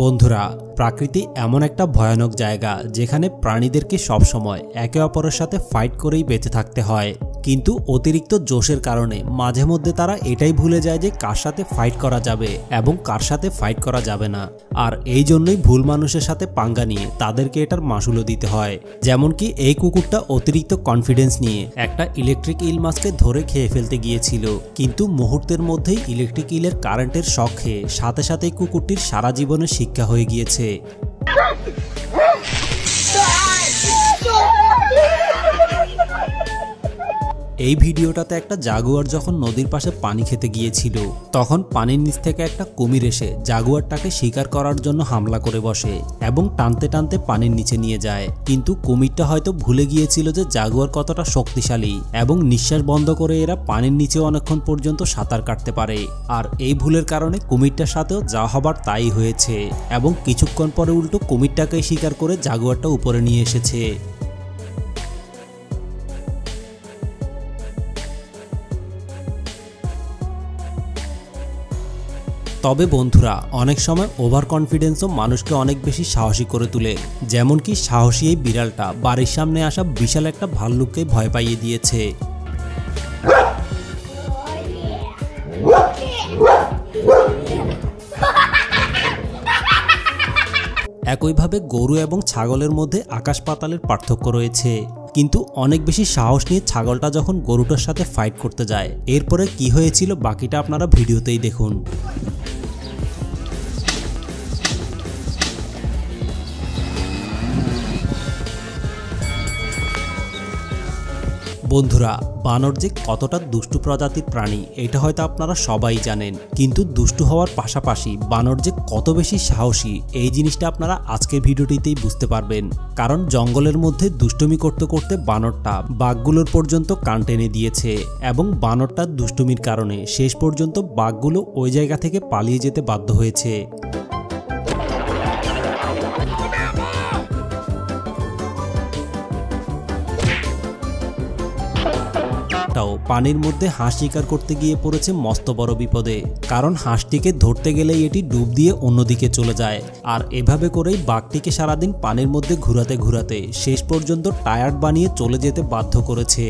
বন্ধুরা, প্রাকৃতি এমন একটা ভয়ানক জায়গা যেখানে প্রাণীদেরকে সবসময় একে অপরের সাথে ফাইট করেই বেঁচে থাকতে হয়। কিন্তু অতিরিক্ত জোশের কারণে মাঝে মধ্যে তারা এটাই ভুলে যায় যে কার সাথে ফাইট করা যাবে এবং কার সাথে ফাইট করা যাবে না। আর এই জন্যই ভুল মানুষের সাথে পাঙ্গা নিয়ে তাদেরকে এটার মাসুলও দিতে হয়। যেমন কি এই কুকুরটা অতিরিক্ত কনফিডেন্স নিয়ে একটা ইলেকট্রিক ইল মাছকে ধরে খেয়ে ফেলতে গিয়েছিল, কিন্তু মুহূর্তের মধ্যেই ইলেকট্রিক ইলের কারেন্টের শক খেয়ে সাথে সাথেই কুকুরটির সারা জীবনের শিক্ষা হয়ে গিয়েছে। এই ভিডিওটাতে একটা জাগুয়ার যখন নদীর পাশে পানি খেতে গিয়েছিল, তখন পানির নিচ থেকে একটা কুমির এসে জাগুয়ারটাকে শিকার করার জন্য হামলা করে বসে এবং টানতে টানতে পানির নিচে নিয়ে যায়। কিন্তু কুমিরটা হয়তো ভুলে গিয়েছিল যে জাগুয়ার কতটা শক্তিশালী এবং নিঃশ্বাস বন্ধ করে এরা পানির নিচেও অনেকক্ষণ পর্যন্ত সাঁতার কাটতে পারে। আর এই ভুলের কারণে কুমিরটার সাথেও যা হবার তাই হয়েছে এবং কিছুক্ষণ পরে উল্টো কুমিরটাকেই শিকার করে জাগুয়ারটা উপরে নিয়ে এসেছে। তবে বন্ধুরা, অনেক সময় ওভার কনফিডেন্সও মানুষকে অনেক বেশি সাহসী করে তোলে। যেমন কি সাহসী এই বিড়ালটা বাড়ির সামনে আসা বিশাল একটা ভাল্লুককে ভয় পাইয়ে দিয়েছে। একইভাবে গরু এবং ছাগলের মধ্যে আকাশ পাতালের পার্থক্য রয়েছে। কিন্তু অনেক বেশি সাহস নিয়ে ছাগলটা যখন গরুটার সাথে ফাইট করতে যায়, এরপরে কি হয়েছিল বাকিটা আপনারা ভিডিওতেই দেখুন। বন্ধুরা, বানর যে কতটা দুষ্টু প্রজাতির প্রাণী এটা হয়তো আপনারা সবাই জানেন, কিন্তু দুষ্টু হওয়ার পাশাপাশি বানর যে কত বেশি সাহসী এই জিনিসটা আপনারা আজকের ভিডিওটিতেই বুঝতে পারবেন। কারণ জঙ্গলের মধ্যে দুষ্টুমি করতে করতে বানরটা বাঘগুলোর পর্যন্ত কান টেনে দিয়েছে এবং বানরটার দুষ্টুমির কারণে শেষ পর্যন্ত বাঘগুলো ওই জায়গা থেকে পালিয়ে যেতে বাধ্য হয়েছে। পানির মধ্যে হাঁস শিকার করতে গিয়ে পড়েছে মস্ত বড় বিপদে, কারণ হাঁসটিকে ধরতে গেলেই এটি ডুব দিয়ে অন্যদিকে চলে যায়। আর এভাবে করেই বাঘটিকে সারাদিন পানির মধ্যে ঘুরাতে ঘুরাতে শেষ পর্যন্ত টায়ার্ড বানিয়ে চলে যেতে বাধ্য করেছে।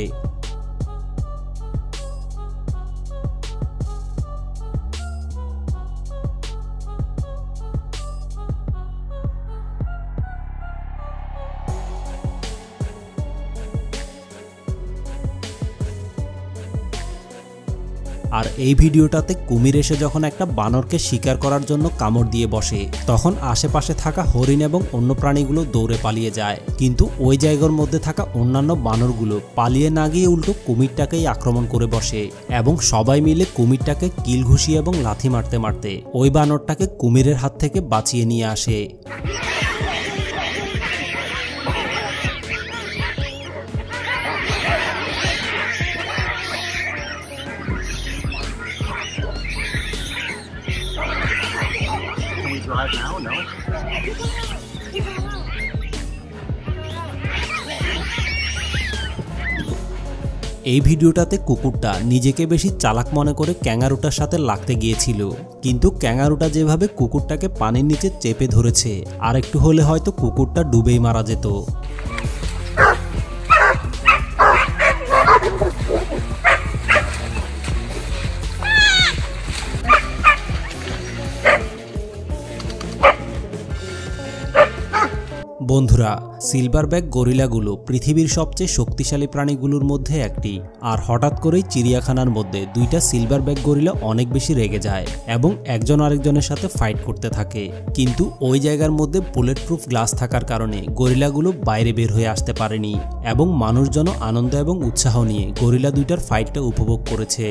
আর এই ভিডিওটাতে কুমির এসে যখন একটা বানরকে শিকার করার জন্য কামড় দিয়ে বসে, তখন আশেপাশে থাকা হরিণ এবং অন্য প্রাণীগুলো দৌড়ে পালিয়ে যায়। কিন্তু ওই জায়গার মধ্যে থাকা অন্যান্য বানরগুলো পালিয়ে না গিয়ে উল্টো কুমিরটাকেই আক্রমণ করে বসে এবং সবাই মিলে কুমিরটাকে কিল ঘুষি এবং লাথি মারতে মারতে ওই বানরটাকে কুমিরের হাত থেকে বাঁচিয়ে নিয়ে আসে। এই ভিডিওটাতে কুকুরটা নিজেকে বেশি চালাক মনে করে ক্যাঙ্গারুটার সাথে লাগতে গিয়েছিল, কিন্তু ক্যাঙ্গারুটা যেভাবে কুকুরটাকে পানির নিচে চেপে ধরেছে, আর একটু হলে হয়তো কুকুরটা ডুবেই মারা যেত। বন্ধুরা, সিলভারব্যাক গরিলাগুলো পৃথিবীর সবচেয়ে শক্তিশালী প্রাণীগুলোর মধ্যে একটি। আর হঠাৎ করেই চিড়িয়াখানার মধ্যে দুইটা সিলভারব্যাক গরিলা অনেক বেশি রেগে যায় এবং একজন আরেকজনের সাথে ফাইট করতে থাকে। কিন্তু ওই জায়গার মধ্যে বুলেট প্রুফ গ্লাস থাকার কারণে গরিলাগুলো বাইরে বের হয়ে আসতে পারেনি এবং মানুষজন আনন্দ এবং উৎসাহ নিয়ে গরিলা দুইটার ফাইটটা উপভোগ করেছে।